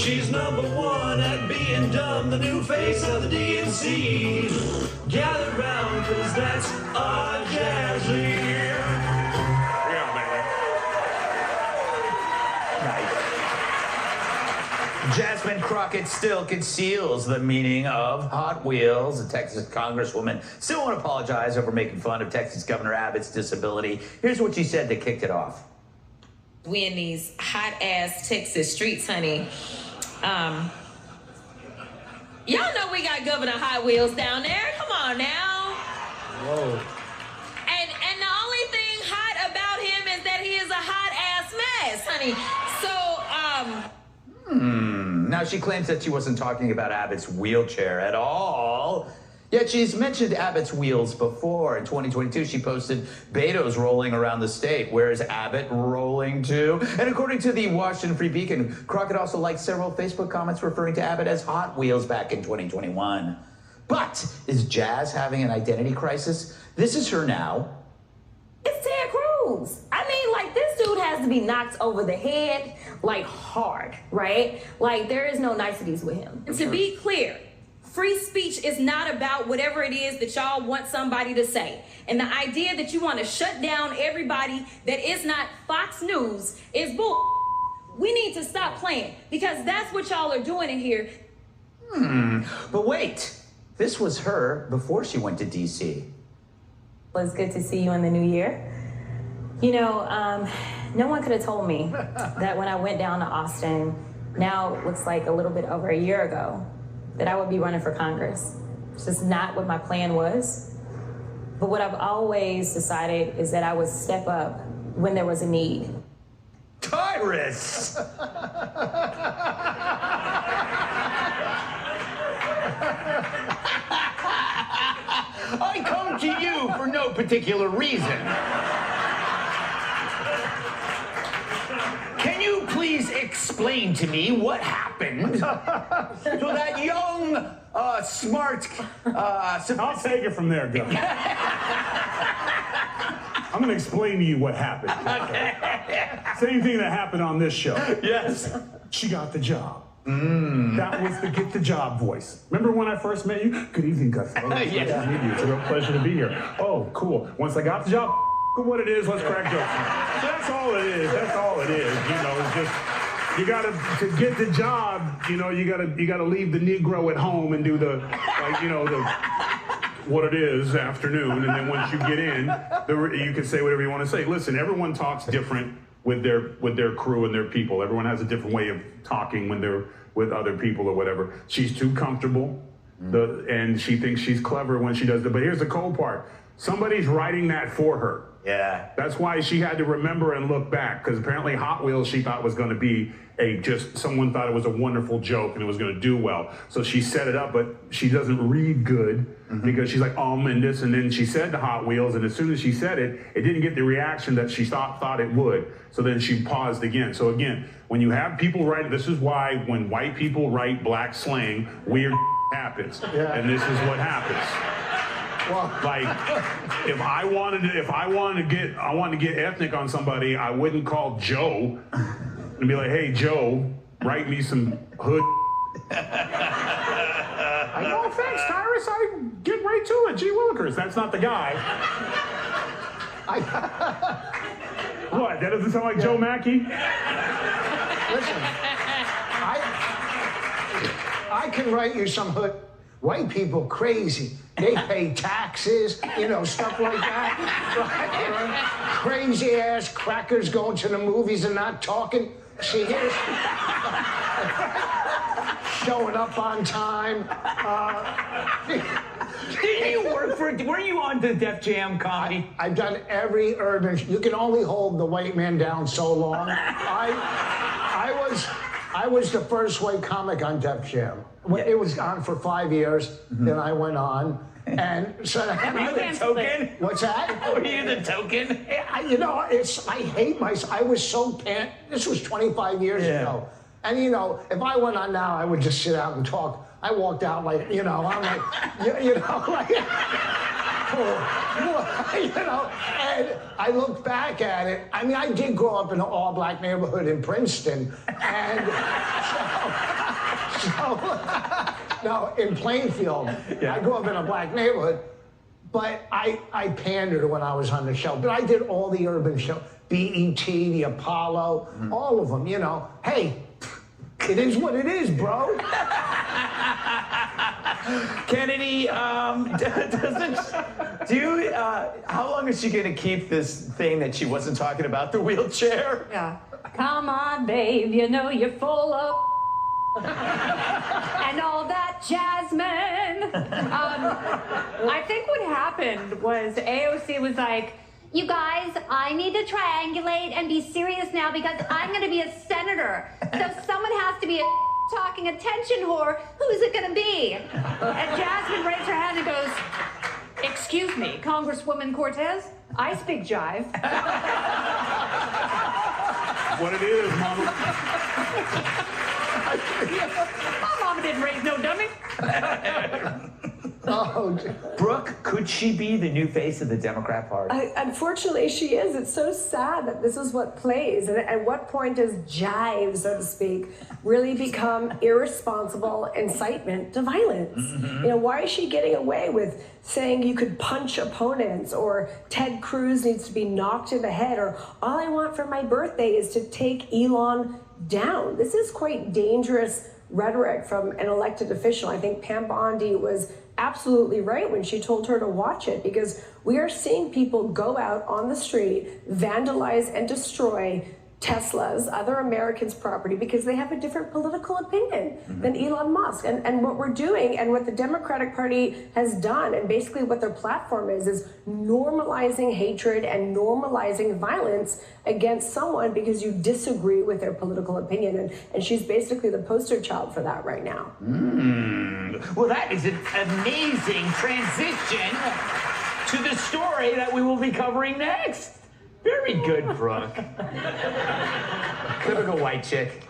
She's #1 at being dumb, the new face of the DNC. Gather round, cause that's our Jasmine. Jasmine Crockett still conceals the meaning of Hot Wheels. The Texas congresswoman still won't apologize over making fun of Texas Governor Abbott's disability. Here's what she said that kicked it off. We in these hot-ass Texas streets, honey. Y'all know we got Governor Hot Wheels down there. Come on now. Whoa. And the only thing hot about him is that he is a hot-ass mess, honey. So, Now, she claims that she wasn't talking about Abbott's wheelchair at all. Yet she's mentioned Abbott's wheels before. In 2022, she posted Beto's rolling around the state. Where is Abbott rolling to? And according to the Washington Free Beacon, Crockett also liked several Facebook comments referring to Abbott as Hot Wheels back in 2021. But is Jazz having an identity crisis? This is her now. It's Ted Cruz. I mean, like, this dude has to be knocked over the head, like, hard, right? Like, there is no niceties with him. to be clear, free speech is not about whatever it is that y'all want somebody to say. And the idea that you want to shut down everybody that is not Fox News is bull. We need to stop playing because that's what y'all are doing in here. But wait, this was her before she went to D.C. Well, it's good to see you in the new year. You know, no one could have told me that when I went down to Austin, now it looks like a little bit over a year ago, that I would be running for Congress. It's just not what my plan was. But what I've always decided is that I would step up when there was a need. Tyrus! I come to you for no particular reason. Can you please explain to me what happened to that young, smart, I'll take it from there, Governor. I'm going to explain to you what happened. Okay. Same thing that happened on this show. Yes. She got the job. That was the get the job voice. Remember when I first met you? Good evening, Gus. Oh, it's Yeah. nice to meet you. It's a real pleasure to be here. Oh, cool. Once I got the job, what it is, let's crack jokes. That's all it is. That's all it is. You know, it's just you gotta to get the job. You know, you gotta leave the Negro at home and do the what it is afternoon, and then once you get in, you can say whatever you want to say. Listen, everyone talks different with their crew and their people. Everyone has a different way of talking when they're with other people or whatever. She's too comfortable, and she thinks she's clever when she does it. But here's the cold part. Somebody's writing that for her. Yeah. That's why she had to remember and look back, because apparently Hot Wheels she thought was going to be someone thought it was a wonderful joke and it was going to do well. So she set it up, but she doesn't read good because she's like, and this, and then she said to Hot Wheels, and as soon as she said it, it didn't get the reaction that she thought it would. So then she paused again. So again, when you have people write, this is why when white people write black slang, weird happens. Yeah. And this is what happens. Well, Like, if I wanted to get ethnic on somebody, I wouldn't call Joe and be like, hey, Joe, write me some hood. No offense, Tyrus, I get right to it. Gee Willikers, that's not the guy. What, that doesn't sound like Joe Mackey? listen, I can write you some hood. White people crazy. They pay taxes, stuff like that. Right? Crazy ass crackers going to the movies and not talking. See, here's showing up on time. Did you work for? Were you on the Def Jam comedy? I've done every urban. You can only hold the white man down so long. I was the first white comic on Def Jam. It was on for 5 years. Then I went on, and so. Were you the token? What's that? Were you the token? I hate myself. I was so pant. This was 25 years ago. And, if I went on now, I would just sit out and talk. I walked out like, I'm like, like. You know, and I look back at it. I mean, I did grow up in an all-black neighborhood in Princeton, and no, in Plainfield. Yeah. I grew up in a black neighborhood, but I pandered when I was on the show. But I did all the urban shows, BET, the Apollo, all of them. You know, hey, it is what it is, bro. Kennedy, how long is she going to keep this thing that she wasn't talking about, the wheelchair? Yeah. Come on, babe, you know you're full of and all that, Jasmine. I think what happened was AOC was like, you guys, I need to triangulate and be serious now because I'm going to be a senator. So someone has to be a talking attention whore. Who's it going to be? And Jasmine raised her hand and goes, excuse me, Congresswoman Cortez, I speak jive. What it is, Mama. My mama didn't raise no dummy. Oh, Brooke, could she be the new face of the Democrat Party? Unfortunately, she is. It's so sad that this is what plays. And at what point does jive, so to speak, really become irresponsible incitement to violence? You know, why is she getting away with saying you could punch opponents, or Ted Cruz needs to be knocked in the head, or all I want for my birthday is to take Elon down? This is quite dangerous rhetoric from an elected official. I think Pam Bondi was absolutely right when she told her to watch it, because we are seeing people go out on the street, vandalize and destroy Tesla's, other Americans' property, because they have a different political opinion than Elon Musk. And what we're doing, and what the Democratic Party has done, and basically what their platform is normalizing hatred and normalizing violence against someone because you disagree with their political opinion. And she's basically the poster child for that right now. Well, that is an amazing transition to the story that we will be covering next. Very good, Brooke. Typical white chick.